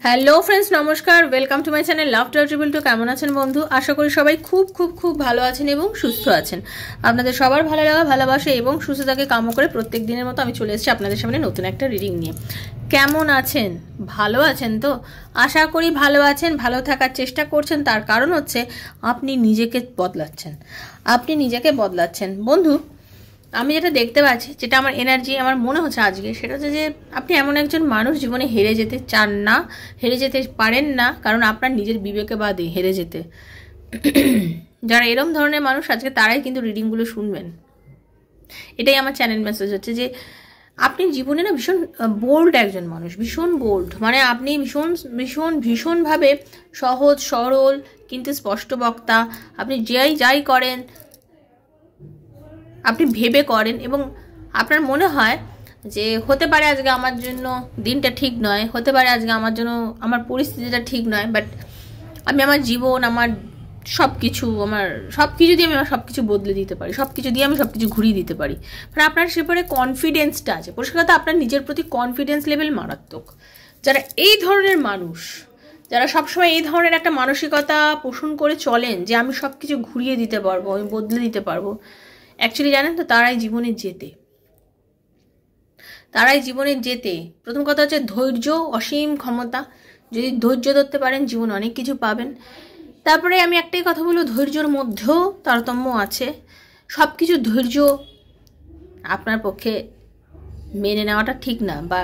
Hello friends, নমস্কার। Welcome to my channel love triple two. কেমন আছেন বন্ধু? আশা করি সবাই খুব খুব খুব ভালো আছেন এবং সুস্থ আছেন। আপনাদের সবার ভালো লাগা, ভালোবাসা এবং সুস্থতাকে কামনা করে প্রত্যেক দিনের মতো আমি চলে এসেছি আপনাদের সামনে নতুন একটা রিডিং নিয়ে। কেমন আছেন? ভালো আছেন তো? আশা করি ভালো আছেন, ভালো থাকার চেষ্টা করছেন। তার কারণ হচ্ছে আপনি নিজেকে বদলাচ্ছেন বন্ধু। আমি যেটা দেখতে পাচ্ছি, যেটা আমার এনার্জি আমার মনে হচ্ছে আজকে, সেটা হচ্ছে যে আপনি এমন একজন মানুষ জীবনে হেরে যেতে চান না, হেরে যেতে পারেন না, কারণ আপনার নিজের বিবেকে বাদে হেরে যেতে। যারা এরম ধরনের মানুষ আজকে তারাই কিন্তু রিডিংগুলো শুনবেন। এটাই আমার চ্যানেল মেসেজ হচ্ছে যে আপনি জীবনে না ভীষণ বোল্ড একজন মানুষ, ভীষণ বোল্ড। মানে আপনি ভীষণ ভীষণ ভীষণভাবে সহজ সরল কিন্তু স্পষ্ট বক্তা। আপনি যাই করেন আপনি ভেবে করেন এবং আপনার মনে হয় যে হতে পারে আজকে আমার জন্য দিনটা ঠিক নয়, হতে পারে আজকে আমার জন্য আমার পরিস্থিতিটা ঠিক নয়, বাট আমি আমার জীবন, আমার সব কিছু দিয়ে আমি আমার সব কিছু বদলে দিতে পারি, সব কিছু দিয়ে আমি সব কিছু ঘুরিয়ে দিতে পারি। মানে আপনার সেপরে কনফিডেন্সটা আছে, পরিষ্কার কথা আপনার নিজের প্রতি কনফিডেন্স লেভেল মারাত্মক। যারা এই ধরনের মানুষ, যারা সবসময় এই ধরনের একটা মানসিকতা পোষণ করে চলেন যে আমি সব কিছু ঘুরিয়ে দিতে পারবো, আমি বদলে দিতে পারবো, অ্যাকচুয়ালি জানেন তো তারাই জীবনে যেতে প্রথম কথা হচ্ছে ধৈর্য, অসীম ক্ষমতা। যদি ধৈর্য ধরতে পারেন জীবনে অনেক কিছু পাবেন। তারপরে আমি একটাই কথা বলবো, ধৈর্যর মধ্যেও তারতম্য আছে। সব কিছু ধৈর্য আপনার পক্ষে মেনে নেওয়াটা ঠিক না, বা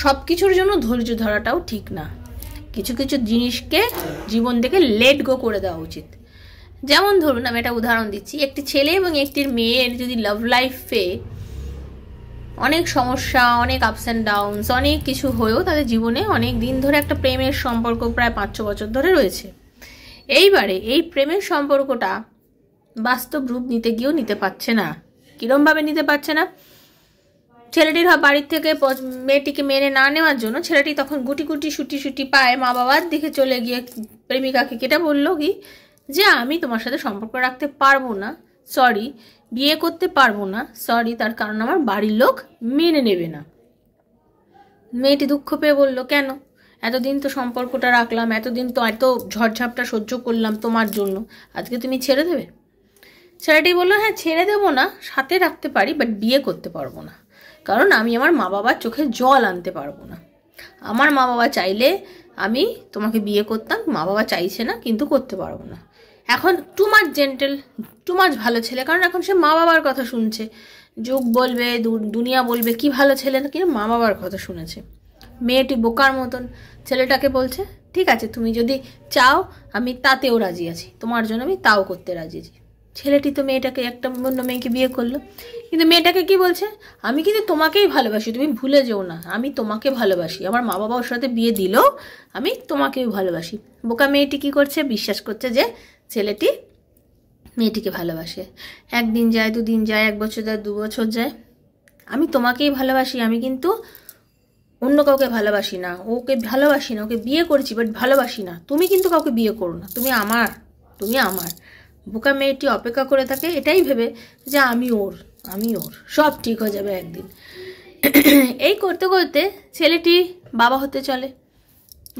সব কিছুর জন্য ধৈর্য ধরাটাও ঠিক না। কিছু কিছু জিনিসকে জীবন থেকে লেট গো করে দেওয়া উচিত। যেমন ধরুন, আমি একটা উদাহরণ দিচ্ছি, একটি ছেলে এবং একটি মেয়ের যদি লাভ লাইফে অনেক সমস্যা, অনেক আপস অ্যান্ড ডাউনস, অনেক কিছু হয়েও তাদের জীবনে অনেক দিন ধরে একটা প্রেমের সম্পর্ক প্রায় 5-6 বছর ধরে রয়েছে। এইবারে এই প্রেমের সম্পর্কটা বাস্তব রূপ নিতে গিয়েও নিতে পারছে না। কিরমভাবে নিতে পারছে না? ছেলেটির বাড়ির থেকে মেয়েটিকে মেনে না নেওয়ার জন্য ছেলেটি তখন গুটি গুটি শুটি পায়ে মা বাবার দিকে চলে গিয়ে প্রেমিকাকে কেটে বললো কি যে আমি তোমার সাথে সম্পর্ক রাখতে পারবো না, সরি, বিয়ে করতে পারবো না, সরি, তার কারণ আমার বাড়ির লোক মেনে নেবে না। মেয়েটি দুঃখ পেয়ে বললো, কেন? এতদিন তো সম্পর্কটা রাখলাম, এতদিন তো এত ঝড়ঝাপটা সহ্য করলাম তোমার জন্য, আজকে তুমি ছেড়ে দেবে? ছেলেটি বললো, হ্যাঁ ছেড়ে দেবো না, সাথে রাখতে পারি, বাট বিয়ে করতে পারবো না, কারণ আমি আমার মা বাবার চোখে জল আনতে পারবো না। আমার মা বাবা চাইলে আমি তোমাকে বিয়ে করতাম, মা বাবা চাইছে না, কিন্তু করতে পারবো না। এখন too much gentle, too much ভালো ছেলে, কারণ এখন সে মা বাবার কথা শুনছে। যুগ বলবে, দুনিয়া বলবে কি ভালো ছেলে, কিন্তু মা বাবার কথা শুনেছে। মেয়েটি বোকার মতন ছেলেটাকে বলছে, ঠিক আছে তুমি যদি চাও আমি তাতেও রাজি আছি, তোমার জন্য আমি তাও করতে রাজি আছি। ছেলেটি তো মেয়েটাকে, একটা অন্য মেয়েকে বিয়ে করলো, কিন্তু মেয়েটাকে কি বলছে, আমি কিন্তু তোমাকেই ভালোবাসি, তুমি ভুলে যেও না, আমি তোমাকে ভালোবাসি, আমার মা বাবা ওর সাথে বিয়ে দিলেও আমি তোমাকেই ভালোবাসি। বোকা মেয়েটি কি করছে, বিশ্বাস করছে যে ছেলেটি মেয়েটিকে ভালোবাসে। একদিন যায়, দুদিন যায়, 1 বছর যায়, 2 বছর যায়, আমি তোমাকেই ভালোবাসি, আমি কিন্তু অন্য কাউকে ভালোবাসি না, ওকে ভালোবাসি না, ওকে বিয়ে করেছি বাট ভালোবাসি না, তুমি কিন্তু কাউকে বিয়ে করো না, তুমি আমার। বোকা মেয়েটি অপেক্ষা করে থাকে এটাই ভেবে যে আমি ওর সব ঠিক হয়ে যাবে একদিন। এই করতে করতে ছেলেটি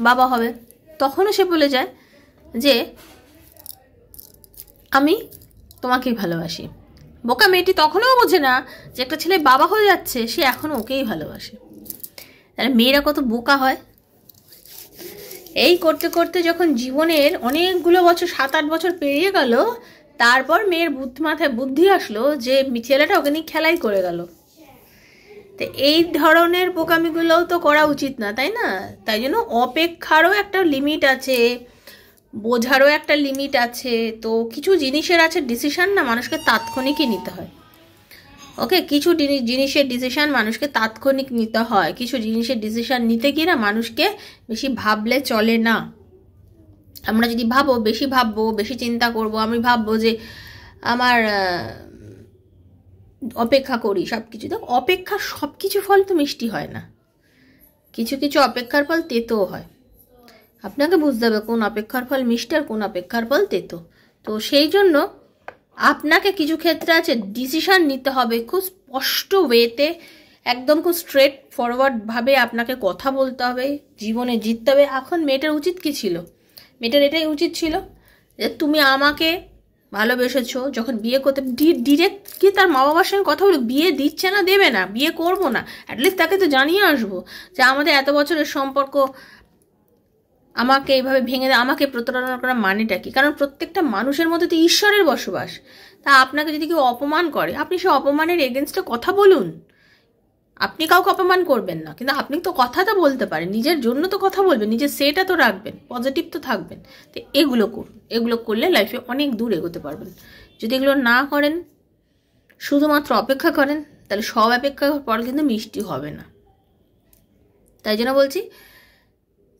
বাবা হবে। তখনও সে বলে যায় যে আমি তোমাকেই ভালোবাসি। বোকা মেয়েটি তখনও বোঝে না যে একটা ছেলে বাবা হয়ে যাচ্ছে, সে এখনও ওকেই ভালোবাসে। তাহলে মেয়েরা কত বোকা হয়। এই করতে করতে যখন জীবনের অনেকগুলো বছর, 7-8 বছর পেরিয়ে গেল, তারপর মেয়ের মাথায় বুদ্ধি আসলো যে ছেলেটা ওকে নিয়ে খেলাই করে গেল। তো এই ধরনের বোকামিগুলোও তো করা উচিত না, তাই না? তাই জন্য অপেক্ষারও একটা লিমিট আছে, বোঝারও একটা লিমিট আছে। তো কিছু জিনিসের আছে ডিসিশন না মানুষকে তাৎক্ষণিকই নিতে হয়। ওকে, কিছু জিনিসের ডিসিশন মানুষকে তাৎক্ষণিক নিতে হয়। কিছু জিনিসের ডিসিশন নিতে গিয়ে না মানুষকে বেশি ভাবলে চলে না। আমরা যদি বেশি ভাববো, বেশি চিন্তা করব, আমি ভাববো যে আমার অপেক্ষা করি সব কিছু। তো অপেক্ষার সব কিছু ফল তো মিষ্টি হয় না, কিছু কিছু অপেক্ষার ফল তেতোও হয়। আপনাকে বুঝতে হবে কোন অপেক্ষার ফল মিষ্টি আর কোন অপেক্ষার ফল তেতো। তো সেই জন্য আপনাকে কিছু ক্ষেত্রে আছে ডিসিশন নিতে হবে খুব স্পষ্ট ওয়েতে, একদম খুব স্ট্রেট ফরওয়ার্ডভাবে আপনাকে কথা বলতে হবে, জীবনে জিততে হবে। এখন মেয়েটার উচিত কী ছিল? মেয়েটার এটাই উচিত ছিল যে তুমি আমাকে ভালোবেসেছো, যখন বিয়ে করতে ডিরেক্ট কি তার মা বাবার সঙ্গে কথা বলো, বিয়ে দিচ্ছে না দেবে না, বিয়ে করবো না, অ্যাটলিস্ট তাকে তো জানিয়ে আসবো যে আমাদের এত বছরের সম্পর্ক আমাকে এইভাবে ভেঙে দেয়, আমাকে প্রতারণা করা মানেটা কি? কারণ প্রত্যেকটা মানুষের মধ্যে তো ঈশ্বরের বসবাস। তা আপনাকে যদি কেউ অপমান করে, আপনি সে অপমানের এগেনস্টে কথা বলুন। আপনি কাউকে অপমান করবেন না, কিন্তু আপনি তো কথাটা বলতে পারেন, নিজের জন্য তো কথা বলবেন, নিজের সেটা তো রাখবেন, পজিটিভ তো থাকবেন। তো এগুলো করুন, এগুলো করলে লাইফে অনেক দূর এগোতে পারবেন। যদি এগুলো না করেন, শুধুমাত্র অপেক্ষা করেন, তাহলে সব অপেক্ষার পর কিন্তু মিষ্টি হবে না। তাই জন্য বলছি,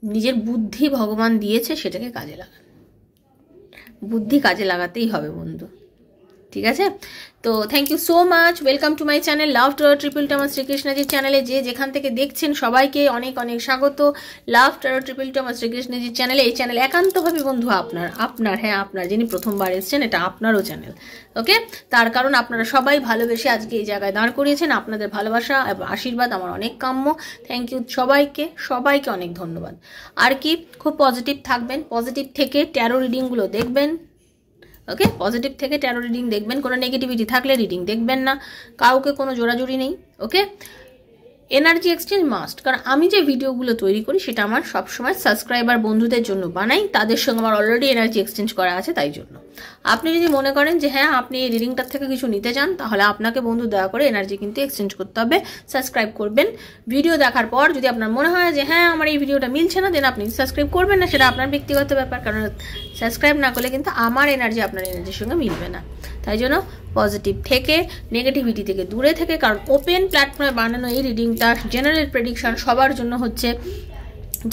নিজের বুদ্ধি ভগবান দিয়েছে, সেটাকে কাজে লাগান। বুদ্ধি কাজে লাগাতেই হবে বন্ধু, ঠিক আছে? তো thank you so much, welcome to my channel love টারো ট্রিপল টু। আমার শ্রীকৃষ্ণজির চ্যানেলে যে যেখান থেকে দেখছেন সবাইকে অনেক অনেক স্বাগত। লাভ টারো ট্রিপল টু আমার শ্রীকৃষ্ণজির চ্যানেলে। এই চ্যানেল একান্তভাবে বন্ধু আপনার হ্যাঁ আপনার, যিনি প্রথমবার এসেছেন, এটা আপনারও চ্যানেল, ওকে? তার কারণ আপনারা সবাই ভালোবেসে আজকে এই জায়গায় দাঁড় করিয়েছেন। আপনাদের ভালোবাসা এবং আশীর্বাদ আমার অনেক কাম্য। থ্যাংক ইউ সবাইকে, সবাইকে অনেক ধন্যবাদ। আর কি, খুব পজিটিভ থাকবেন, পজিটিভ থেকে ট্যারো রিডিংগুলো দেখবেন, ওকে? পজিটিভ থেকে ট্যারো রিডিং দেখবেন, কোনো নেগেটিভিটি থাকলে রিডিং দেখবেন না, কাউকে কোনো জোরাজুরি নেই, ওকে? এনার্জি এক্সচেঞ্জ মাস্ট, কারণ আমি যে ভিডিওগুলো তৈরি করি সেটা আমার সবসময় সাবস্ক্রাইবার বন্ধুদের জন্য বানাই, তাদের সঙ্গে আমার অলরেডি এনার্জি এক্সচেঞ্জ করা আছে। তাই জন্য আপনি যদি মনে করেন যে হ্যাঁ আপনি এই রিডিংটার থেকে কিছু নিতে চান, তাহলে আপনাকে বন্ধু দয়া করে এনার্জি কিন্তু এক্সচেঞ্জ করতে হবে, সাবস্ক্রাইব করবেন। ভিডিও দেখার পর যদি আপনার মনে হয় যে হ্যাঁ আমার এই ভিডিওটা মিলছে না, দেন আপনি সাবস্ক্রাইব করবেন না, সেটা আপনার ব্যক্তিগত ব্যাপার। কারণ সাবস্ক্রাইব না করলে কিন্তু আমার এনার্জি আপনার এনার্জির সঙ্গে মিলবে না। তাই জন্য পজিটিভ থেকে, নেগেটিভিটি থেকে দূরে থেকে, কারণ ওপেন প্ল্যাটফর্মে বানানো এই রিডিংটা জেনারেল প্রেডিকশন সবার জন্য হচ্ছে।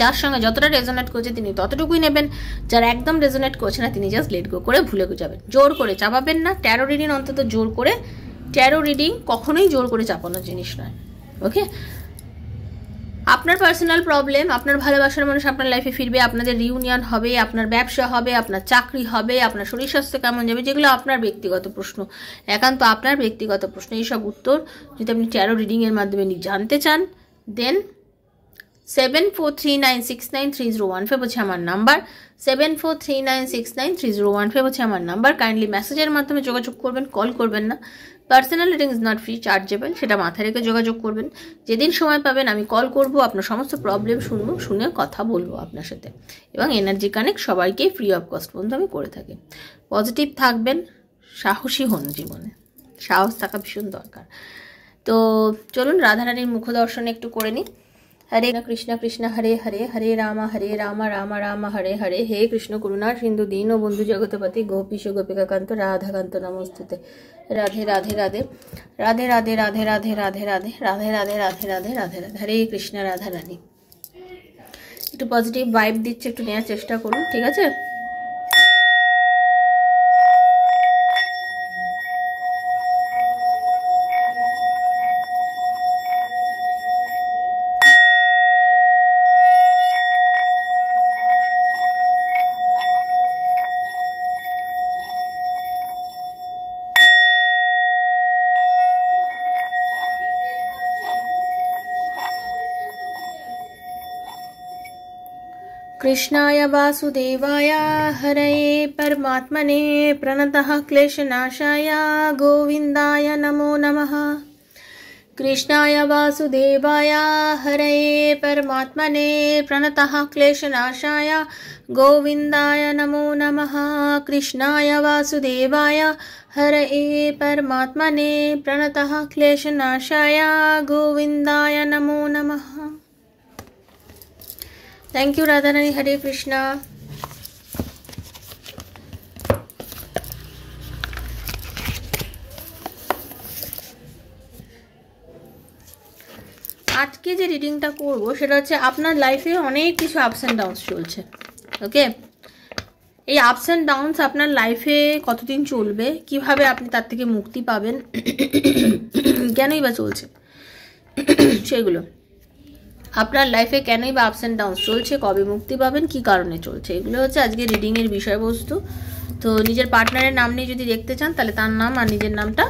যার সঙ্গে যতটা রেজোনেট করছে তিনি ততটুকুই নেবেন, যারা একদম রেজোনেট করছে না তিনি জাস্ট লেট গো করে ভুলে যাবেন। জোর করে চাপাবেন না। ট্যারো রিডিং অন্তত জোর করে, ট্যারো রিডিং কখনোই জোর করে চাপানোর জিনিস নয়, ওকে? আপনার পার্সোনাল প্রবলেম, আপনার ভালোবাসার মানুষ আপনার লাইফে ফিরবে, আপনাদের রিউনিয়ন হবে, আপনার ব্যবসা হবে, আপনার চাকরি হবে, আপনার শরীর স্বাস্থ্য কেমন যাবে, যেগুলো আপনার ব্যক্তিগত প্রশ্ন, একান্ত আপনার ব্যক্তিগত প্রশ্ন, এইসব উত্তর যদি আপনি ট্যারো রিডিংয়ের মাধ্যমে জানতে চান, দেন 7439693015 হচ্ছে আমার নাম্বার। 7439693015 হচ্ছে আমার নাম্বার। কাইন্ডলি মেসেজের মাধ্যমে যোগাযোগ করবেন, কল করবেন না। Personal reading is not free, chargeable, সেটা মাথায় রেখে যোগাযোগ করবেন। যেদিন সময় পাবেন আমি কল করব, আপনার সমস্ত প্রবলেম শুনবো, শুনে কথা বলবো আপনার সাথে। এবং এনার্জি কানেক্ট সবাইকেই ফ্রি অফ কস্ট পর্যন্ত আমি করে থাকি। পজিটিভ থাকবেন, সাহসী হন, জীবনে সাহস থাকা ভীষণ দরকার। তো চলুন রাধারানীর মুখ দর্শন একটু করে নিই। হরে কৃষ্ণ কৃষ্ণ হরে হরে, হরে রাম রাম রাম হরে হরে, হে কৃষ্ণ করুণা সিন্ধু দীন বন্ধু জগতপতি, গোপীশ গোপিকাকান্ত রাধাকান্ত নমস্তুতে। রাধে রাধে রাধে রাধে রাধে রাধে রাধে রাধে রাধে রাধে রাধে রাধে রাধে রাধে রাধে, হরে কৃষ্ণ রাধা রানী। একটু পজিটিভ ভাইব দিচ্ছে, একটু নেওয়ার চেষ্টা করুন, ঠিক আছে? कृष्णाय वासुदेवाय हरये परमात्मने प्रणतः क्लेशनाशाय गोविन्दाय नमो नमः। कृष्णाय वासुदेवाय हरये परमात्मने प्रणतः क्लेशनाशाय गोविन्दाय नमो नमः। कृष्णाय वासुदेवाय हरये परमात्मने प्रणतः क्लेशनाशाय गोविन्दाय नमो नमः। थैंक यू राधा रानी, हरे कृष्णा। আজকে যে রিডিংটা করব সেটা হচ্ছে আপনার লাইফে অনেক কিছু আপস অ্যান্ড ডাউনস চলছে, ওকে? এই আপস অ্যান্ড ডাউনস আপনার লাইফে কতদিন চলবে, কিভাবে আপনি তার থেকে মুক্তি পাবেন, কেনই বা চলছে সেগুলো, আপনার লাইফে কেনই বা আপস অ্যান্ড ডাউনস চলছে, কবে মুক্তি পাবেন, কি কারণে চলছে, এগুলো হচ্ছে আজকে রিডিংয়ের বিষয়বস্তু। তো নিজের পার্টনারের নাম নিয়ে যদি দেখতে চান তাহলে তার নাম আর নিজের নামটা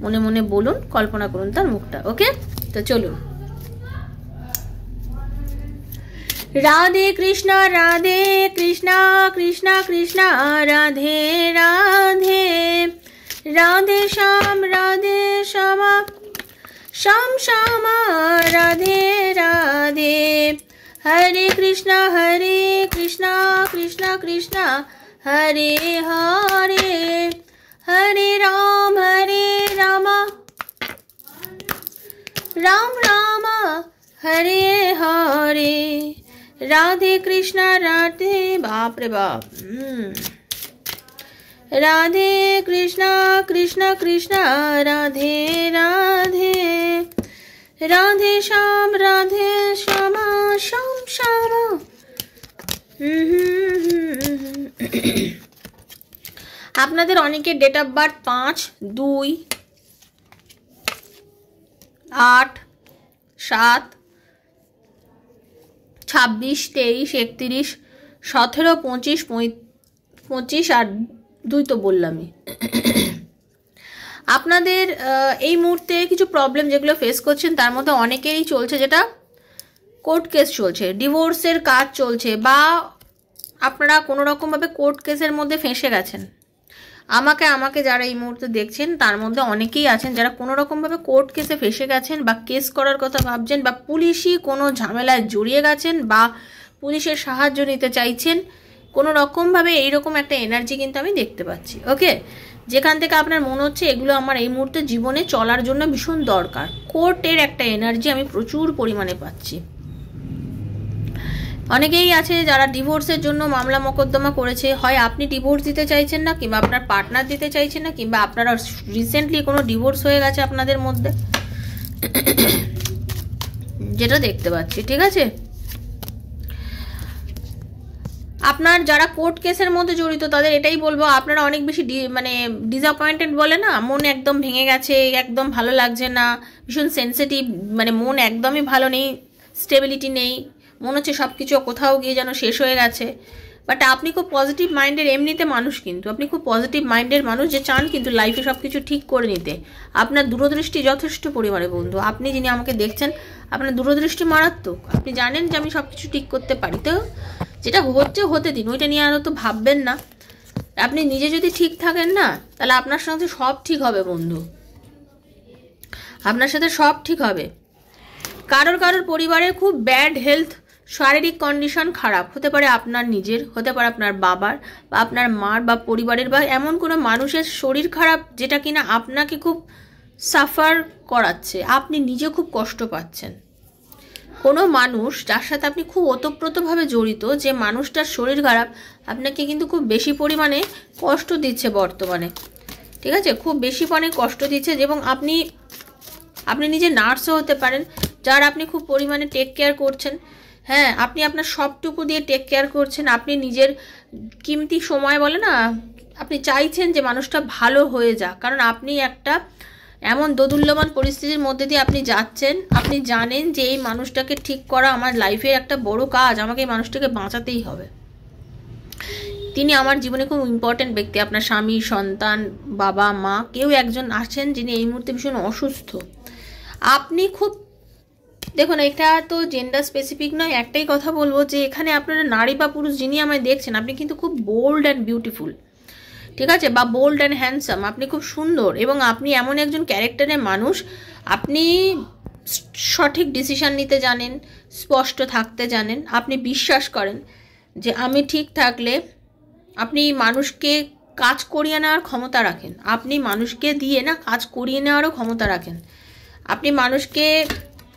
মনে মনে বলুন, কল্পনা করুন তার মুখটা, ওকে? তো চলুন। রাধে কৃষ্ণ কৃষ্ণ কৃষ্ণ রাধে রাধে, রাধে শ্যাম শ্যাম শ্যাম রাধে রাধে, হরে কৃষ্ণ কৃষ্ণ কৃষ্ণ হরে হরে, হরে রাম রাম রাম হরে হরে, রাধে কৃষ্ণ রাধে, বাপ রে বাপ, রাধে কৃষ্ণ কৃষ্ণ রাধে রাধে, রাধে শ্যাম শ্যাম শ্যাম। আপনাদের অনেকের ডেট অফ বার্থ 5, 2, 8, 7, 26, 23, 31, 17, 25, 25 আর 2 তো বললামই। আপনাদের এই মুহূর্তে কিছু প্রবলেম যেগুলো ফেস করছেন তার মধ্যে অনেকেরই চলছে যেটা কোর্ট কেস চলছে, ডিভোর্সের কাজ চলছে, বা আপনারা কোনো রকমভাবে কোর্ট কেসের মধ্যে ফেঁসে গেছেন। আমাকে যারা এই মুহূর্তে দেখছেন তার মধ্যে অনেকেই আছেন যারা কোনো রকমভাবে কোর্ট কেসে ফেঁসে গেছেন, বা কেস করার কথা ভাবছেন, বা পুলিশি কোনো ঝামেলায় জড়িয়ে গেছেন, বা পুলিশের সাহায্য নিতে চাইছেন। কোনো রকমভাবে এইরকম একটা এনার্জি কিন্তু আমি দেখতে পাচ্ছি। ওকে, যেখান থেকে আপনার মনে হচ্ছে এগুলো আমার এই মুহূর্তে জীবনে চলার জন্য ভীষণ দরকার। কোর্টের একটা এনার্জি আমি প্রচুর পরিমাণে পাচ্ছি। অনেকেই আছে যারা ডিভোর্সের জন্য মামলা মোকদ্দমা করেছে, হয় আপনি ডিভোর্স দিতে চাইছেন না, কিংবা আপনার পার্টনার দিতে চাইছেন না, কিংবা আপনারা রিসেন্টলি কোনো ডিভোর্স হয়ে গেছে আপনাদের মধ্যে, যেটা দেখতে পাচ্ছি। ঠিক আছে, আপনার যারা কোর্ট কেসের মধ্যে জড়িত তাদের এটাই বলবো, আপনারা অনেক বেশি ডিসঅ্যাপয়েন্টেড বলে না, মন একদম ভেঙে গেছে, একদম ভালো লাগছে না, ভীষণ সেন্সিটিভ, মন একদমই ভালো নেই, স্টেবিলিটি নেই, মনে হচ্ছে সব কিছু কোথাও গিয়ে যেন শেষ হয়ে গেছে। বাট আপনি খুব পজিটিভ মাইন্ডের এমনিতে মানুষ, কিন্তু আপনি খুব পজিটিভ মাইন্ডের মানুষ যে চান কিন্তু লাইফে সব কিছু ঠিক করে নিতে। আপনার দূরদৃষ্টি যথেষ্ট পরিমাণে বন্ধু, আপনি যিনি আমাকে দেখছেন আপনার দূরদৃষ্টি মারাত্মক। আপনি জানেন যে আমি সব কিছু ঠিক করতে পারি, তো যেটা হচ্ছে হতে দিন, ওইটা নিয়ে আর তো ভাববেন না। আপনি নিজে যদি ঠিক থাকেন না, তাহলে আপনার সাথে সব ঠিক হবে বন্ধু, আপনার সাথে সব ঠিক হবে। কারোর পরিবারের খুব ব্যাড হেলথ, শারীরিক কন্ডিশন খারাপ হতে পারে, আপনার নিজের হতে পারে, আপনার বাবার বা আপনার মার বা পরিবারের, বা এমন কোনো মানুষের শরীর খারাপ যেটা কিনা আপনাকে খুব সাফার করাচ্ছে, আপনি নিজে খুব কষ্ট পাচ্ছেন। কোনো মানুষ যার সাথে আপনি খুব ওতপ্রোতভাবে জড়িত, যে মানুষটার শরীর খারাপ, আপনাকে কিন্তু খুব বেশি পরিমাণে কষ্ট দিচ্ছে বর্তমানে। ঠিক আছে, খুব বেশি পরিমাণে কষ্ট দিচ্ছে, এবং আপনি নিজে নার্সও হতে পারেন, যার আপনি খুব পরিমাণে টেক কেয়ার করছেন। হ্যাঁ, আপনি আপনার সবটুকু দিয়ে টেক কেয়ার করছেন, আপনি নিজের কিমতি সময় বলে না, আপনি চাইছেন যে মানুষটা ভালো হয়ে যাক, কারণ আপনি একটা এমন দোদুল্যমান পরিস্থিতির মধ্যে দিয়ে আপনি যাচ্ছেন। আপনি জানেন যে এই মানুষটাকে ঠিক করা আমার লাইফের একটা বড় কাজ, আমাকে এই মানুষটাকে বাঁচাতেই হবে। তিনি আমার জীবনে খুব ইম্পর্টেন্ট ব্যক্তি, আপনার স্বামী, সন্তান, বাবা, মা, কেউ একজন আছেন যিনি এই মুহূর্তে ভীষণ অসুস্থ। আপনি খুব দেখুন, এটা তো জেন্ডার স্পেসিফিক নয়, একটাই কথা বলবো যে এখানে আপনারা নারী বা পুরুষ যিনি আমায় দেখছেন, আপনি কিন্তু খুব বোল্ড অ্যান্ড বিউটিফুল। ঠিক আছে, বা বোল্ড অ্যান্ড হ্যান্ডসাম, আপনি খুব সুন্দর, এবং আপনি এমন একজন ক্যারেক্টারের মানুষ, আপনি সঠিক ডিসিশন নিতে জানেন, স্পষ্ট থাকতে জানেন, আপনি বিশ্বাস করেন যে আমি ঠিক থাকলে আপনি মানুষকে কাজ করিয়ে নেওয়ার ক্ষমতা রাখেন, আপনি মানুষকে দিয়ে না কাজ করিয়ে নেওয়ারও ক্ষমতা রাখেন, আপনি মানুষকে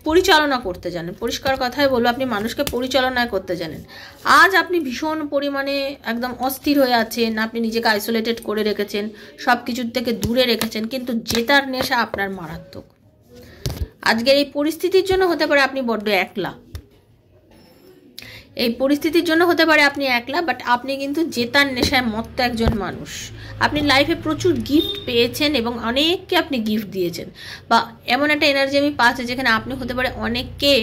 পরিচালনা করতে জানেন। পরিষ্কার কথাই বলবো, আপনি মানুষকে পরিচালনা করতে জানেন। আজ আপনি ভীষণ পরিমাণে একদম অস্থির হয়ে আছেন, আপনি নিজেকে আইসোলেটেড করে রেখেছেন, সব কিছুর থেকে দূরে রেখেছেন, কিন্তু জেতার নেশা আপনার মারাত্মক। আজকের এই পরিস্থিতির জন্য হতে পারে আপনি বড্ড একলা, এই পরিস্থিতির জন্য হতে পারে আপনি একলা, বাট আপনি কিন্তু জেতার নেশায় মত্ত একজন মানুষ। আপনি লাইফে প্রচুর গিফট পেয়েছেন এবং অনেককে আপনি গিফট দিয়েছেন, বা এমন একটা এনার্জি আমি পাচ্ছি যেখানে আপনি হতে পারে অনেককে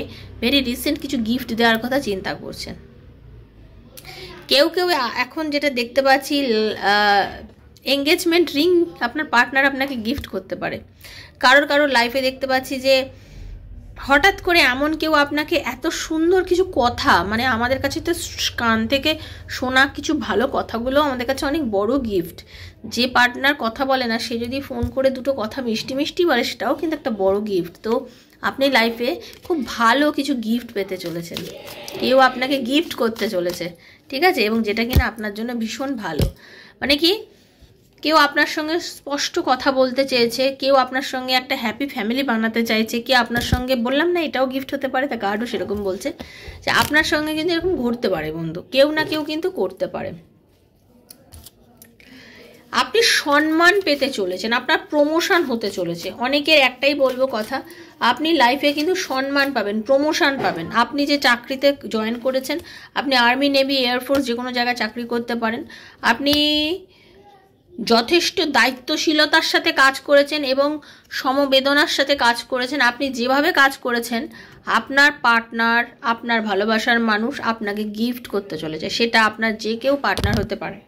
ভেরি রিসেন্ট কিছু গিফট দেওয়ার কথা চিন্তা করছেন। কেউ এখন যেটা দেখতে পাচ্ছি, এঙ্গেজমেন্ট রিং আপনার পার্টনার আপনাকে গিফট করতে পারে। কারোর লাইফে দেখতে পাচ্ছি যে হঠাৎ করে এমন কেউ আপনাকে এত সুন্দর কিছু কথা, মানে আমাদের কাছে তো কান থেকে শোনা কিছু ভালো কথাগুলো আমাদের কাছে অনেক বড় গিফট। যে পার্টনার কথা বলে না, সে যদি ফোন করে দুটো কথা মিষ্টি মিষ্টি বলে, সেটাও কিন্তু একটা বড় গিফট। তো আপনি লাইফে খুব ভালো কিছু গিফট পেতে চলেছেন, কেউ আপনাকে গিফট করতে চলেছে, ঠিক আছে? এবং যেটা কিনা আপনার জন্য ভীষণ ভালো। মানে কি, কেউ আপনার সঙ্গে স্পষ্ট কথা বলতে চেয়েছে, কেউ আপনার সঙ্গে একটা হ্যাপি ফ্যামিলি বানাতে চাইছে, কেউ আপনার সঙ্গে, বললাম না এটাও গিফট হতে পারে, তা কার্ডও সেরকম বলছে যে আপনার সঙ্গে কিন্তু এরকম ঘটতে পারে বন্ধু, কেউ না কেউ কিন্তু করতে পারে। আপনি সম্মান পেতে চলেছেন, আপনার প্রমোশন হতে চলেছে। অনেকের একটাই বলবো কথা, আপনি লাইফে কিন্তু সম্মান পাবেন, প্রমোশন পাবেন। আপনি যে চাকরিতে জয়েন করেছেন, আপনি আর্মি, নেভি, এয়ারফোর্স যে কোনো জায়গায় চাকরি করতে পারেন, আপনি যথেষ্ট দায়িত্বশীলতার সাথে কাজ করেছেন এবং সমবেদনার সাথে কাজ করেছেন। আপনি যেভাবে কাজ করেছেন, আপনার পার্টনার, আপনার ভালোবাসার মানুষ আপনাকে গিফট করতে চলেছে। সেটা আপনার যে কেউ পার্টনার হতে পারে,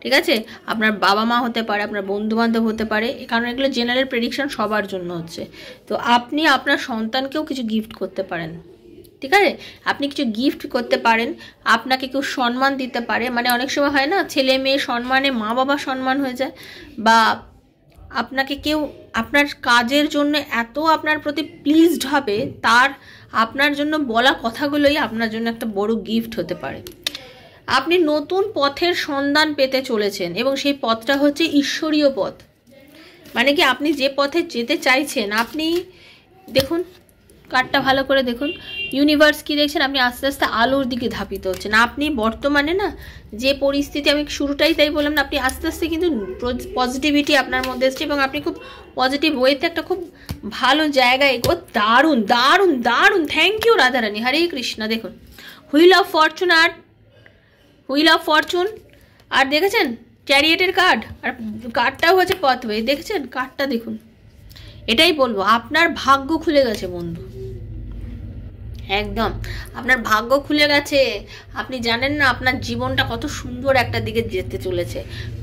ঠিক আছে? আপনার বাবা মা হতে পারে, আপনার বন্ধুবান্ধব হতে পারে, কারণ এগুলো জেনারেল প্রেডিকশন সবার জন্য হচ্ছে। তো আপনি আপনার সন্তানকেও কিছু গিফট করতে পারেন, ঠিক আছে? আপনি কিছু গিফট করতে পারেন, আপনাকে কেউ সম্মান দিতে পারে। মানে অনেক সময় হয় না, ছেলে মেয়ে সম্মানে মা বাবা সম্মান হয়ে যায়, বা আপনাকে কেউ আপনার কাজের জন্য এত আপনার প্রতি প্লিজড হবে, তার আপনার জন্য বলা কথাগুলোই আপনার জন্য একটা বড় গিফট হতে পারে। আপনি নতুন পথের সন্ধান পেতে চলেছেন এবং সেই পথটা হচ্ছে ঈশ্বরীয় পথ। মানে কি, আপনি যে পথে যেতে চাইছেন, আপনি দেখুন কার্ডটা ভালো করে দেখুন, ইউনিভার্স কি দেখছেন, আপনি আস্তে আস্তে আলোর দিকে ধাপিত হচ্ছেন। আপনি বর্তমানে না যে পরিস্থিতি, আমি শুরুটাই তাই বললাম না, আপনি আস্তে আস্তে কিন্তু পজিটিভিটি আপনার মধ্যে এসছে এবং আপনি খুব পজিটিভ ওয়েতে একটা খুব ভালো জায়গায় এগো। দারুণ দারুণ দারুণ, থ্যাংক ইউ রাধারানী, হরে কৃষ্ণ। দেখুন হুইল অফ ফরচুন, আর হুইল অফ ফরচুন, আর দেখেছেন চ্যারিয়েটের কার্ড, আর কার্ডটাও হচ্ছে পথওয়ে, দেখেছেন কার্ডটা দেখুন। এটাই বলবো, আপনার ভাগ্য খুলে গেছে বন্ধু, একদম আপনার ভাগ্য খুলে গেছে। আপনি জানেন না আপনার জীবনটা কত সুন্দর একটা দিকে যেতে চলেছে।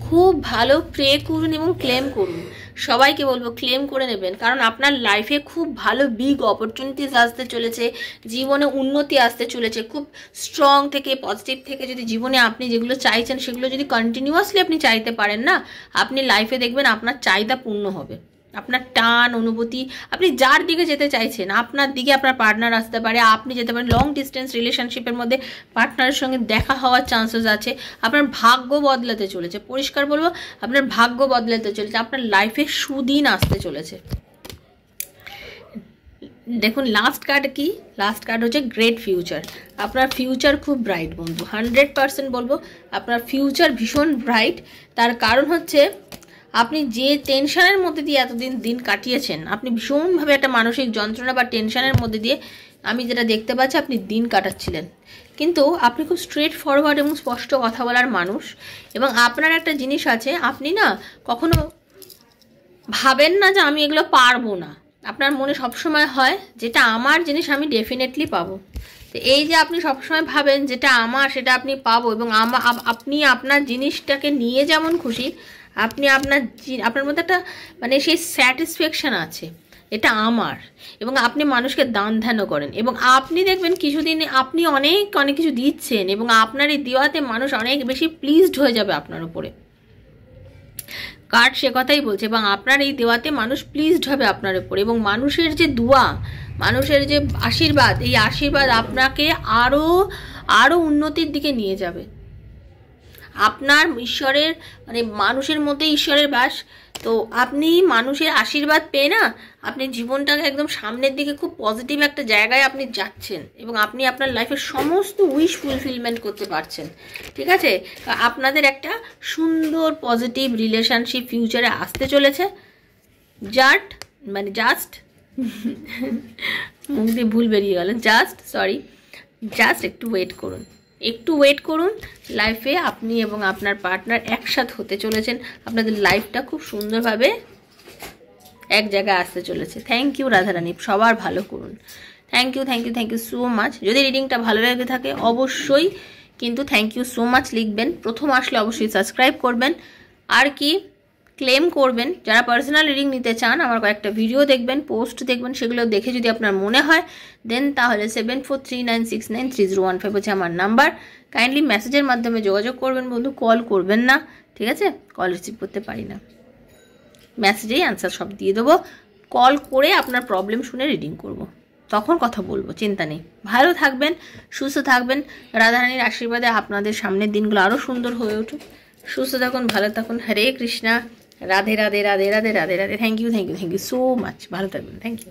খুব ভালো প্রে করুন এবং ক্লেম করুন। সবাইকে বলবো ক্লেম করে নেবেন, কারণ আপনার লাইফে খুব ভালো বিগ অপরচুনিটিস আসতে চলেছে, জীবনে উন্নতি আসতে চলেছে। খুব স্ট্রং থেকে, পজিটিভ থেকে যদি জীবনে আপনি যেগুলো চাইছেন সেগুলো যদি কন্টিনিউয়াসলি আপনি চাইতে পারেন না, আপনি লাইফে দেখবেন আপনার চাহিদা পূর্ণ হবে। আপনার টান অনুভূতি, আপনি যার দিকে যেতে চাইছেন, আপনার দিকে আপনার পার্টনার আসতে পারে, আপনি যেতে পারেন লং ডিস্টেন্স রিলেশনশিপের মধ্যে পার্টনারের সঙ্গে দেখা হওয়ার চান্সেস আছে। আপনার ভাগ্য বদলাতে চলেছে, পরিষ্কার বলবো আপনার ভাগ্য বদলাতে চলেছে, আপনার লাইফে সুদিন আসতে চলেছে। দেখুন লাস্ট কার্ড কি, লাস্ট কার্ড হচ্ছে গ্রেট ফিউচার। আপনার ফিউচার খুব ব্রাইট বন্ধু, 100% বলবো আপনার ফিউচার ভীষণ ব্রাইট। তার কারণ হচ্ছে আপনি যে টেনশনের মধ্যে দিয়ে এতদিন দিন কাটিয়েছেন, আপনি ভীষণভাবে একটা মানসিক যন্ত্রণা বা টেনশনের মধ্যে দিয়ে, আমি যেটা দেখতে পাচ্ছি আপনি দিন কাটাচ্ছিলেন, কিন্তু আপনি খুব স্ট্রেট ফরওয়ার্ড এবং স্পষ্ট কথা বলার মানুষ। এবং আপনার একটা জিনিস আছে, আপনি না কখনো ভাবেন না যে আমি এগুলো পারবো না। আপনার মনে সবসময় হয় যেটা আমার জিনিস আমি ডেফিনেটলি পাবো। তো এই যে আপনি সবসময় ভাবেন যেটা আমার সেটা আপনি পাবো, এবং আপনি আপনার জিনিসটাকে নিয়ে যেমন খুশি, আপনি আপনার মধ্যে একটা মানে সেই স্যাটিসফ্যাকশান আছে, এটা আমার। এবং আপনি মানুষকে দান ধ্যানও করেন, এবং আপনি দেখবেন কিছুদিন আপনি অনেক অনেক কিছু দিচ্ছেন, এবং আপনার এই দেওয়াতে মানুষ অনেক বেশি প্লিজড হয়ে যাবে আপনার উপরে। কার্ড সে কথাই বলছে, এবং আপনার এই দেওয়াতে মানুষ প্লিজড হবে আপনার উপরে। এবং মানুষের যে দোয়া, মানুষের যে আশীর্বাদ, এই আশীর্বাদ আপনাকে আরও আরও উন্নতির দিকে নিয়ে যাবে। আপনার ঈশ্বরের মানে মানুষের মধ্যে ঈশ্বরের বাস, তো আপনি মানুষের আশীর্বাদ পেয়ে না আপনি জীবনটাকে একদম সামনের দিকে খুব পজিটিভ একটা জায়গায় আপনি যাচ্ছেন, এবং আপনি আপনার লাইফের সমস্ত উইশ ফুলফিলমেন্ট করতে পারছেন, ঠিক আছে? আপনাদের একটা সুন্দর পজিটিভ রিলেশনশিপ ফিউচারে আসতে চলেছে। জাস্ট মুখ দিয়ে ভুল বেরিয়ে গেল, জাস্ট একটু ওয়েট করুন, একটু ওয়েট করুন। লাইফে আপনি এবং আপনার পার্টনার একসাথে হতে চলেছেন, আপনাদের লাইফটা খুব সুন্দরভাবে এক জায়গায় আসতে চলেছে। থ্যাংক ইউ রাধারানী, সবার ভালো করুন। Thank you so much. যদি রিডিংটা ভালো লেগে থাকে অবশ্যই কিন্তু থ্যাংক ইউ সো মাচ লিখবেন। প্রথম আসলে অবশ্যই সাবস্ক্রাইব করবেন। আর কি, ক্লেম করবেন। যারা পার্সোনাল রিডিং নিতে চান আমার কয়েকটা ভিডিও দেখবেন, পোস্ট দেখবেন, সেগুলো দেখে যদি আপনার মনে হয় দেন তাহলে 7439693015 হচ্ছে আমার নাম্বার। কাইন্ডলি মেসেজের মাধ্যমে যোগাযোগ করবেন বন্ধু, কল করবেন না, ঠিক আছে? কল রিসিভ করতে পারি না, মেসেজেই অ্যান্সার সব দিয়ে দেবো। কল করে আপনার প্রবলেম শুনে রিডিং করব, তখন কথা বলবো, চিন্তা নেই। ভালো থাকবেন, সুস্থ থাকবেন, রাধারানীর আশীর্বাদে আপনাদের সামনের দিনগুলো আরও সুন্দর হয়ে উঠুক। সুস্থ থাকুন, ভালো থাকুন। Hare Krishna, Radhe Radhe Radhe Radhe Radhe Radhe. Thank you so much, ভালো থাকবেন, থ্যাংক ইউ।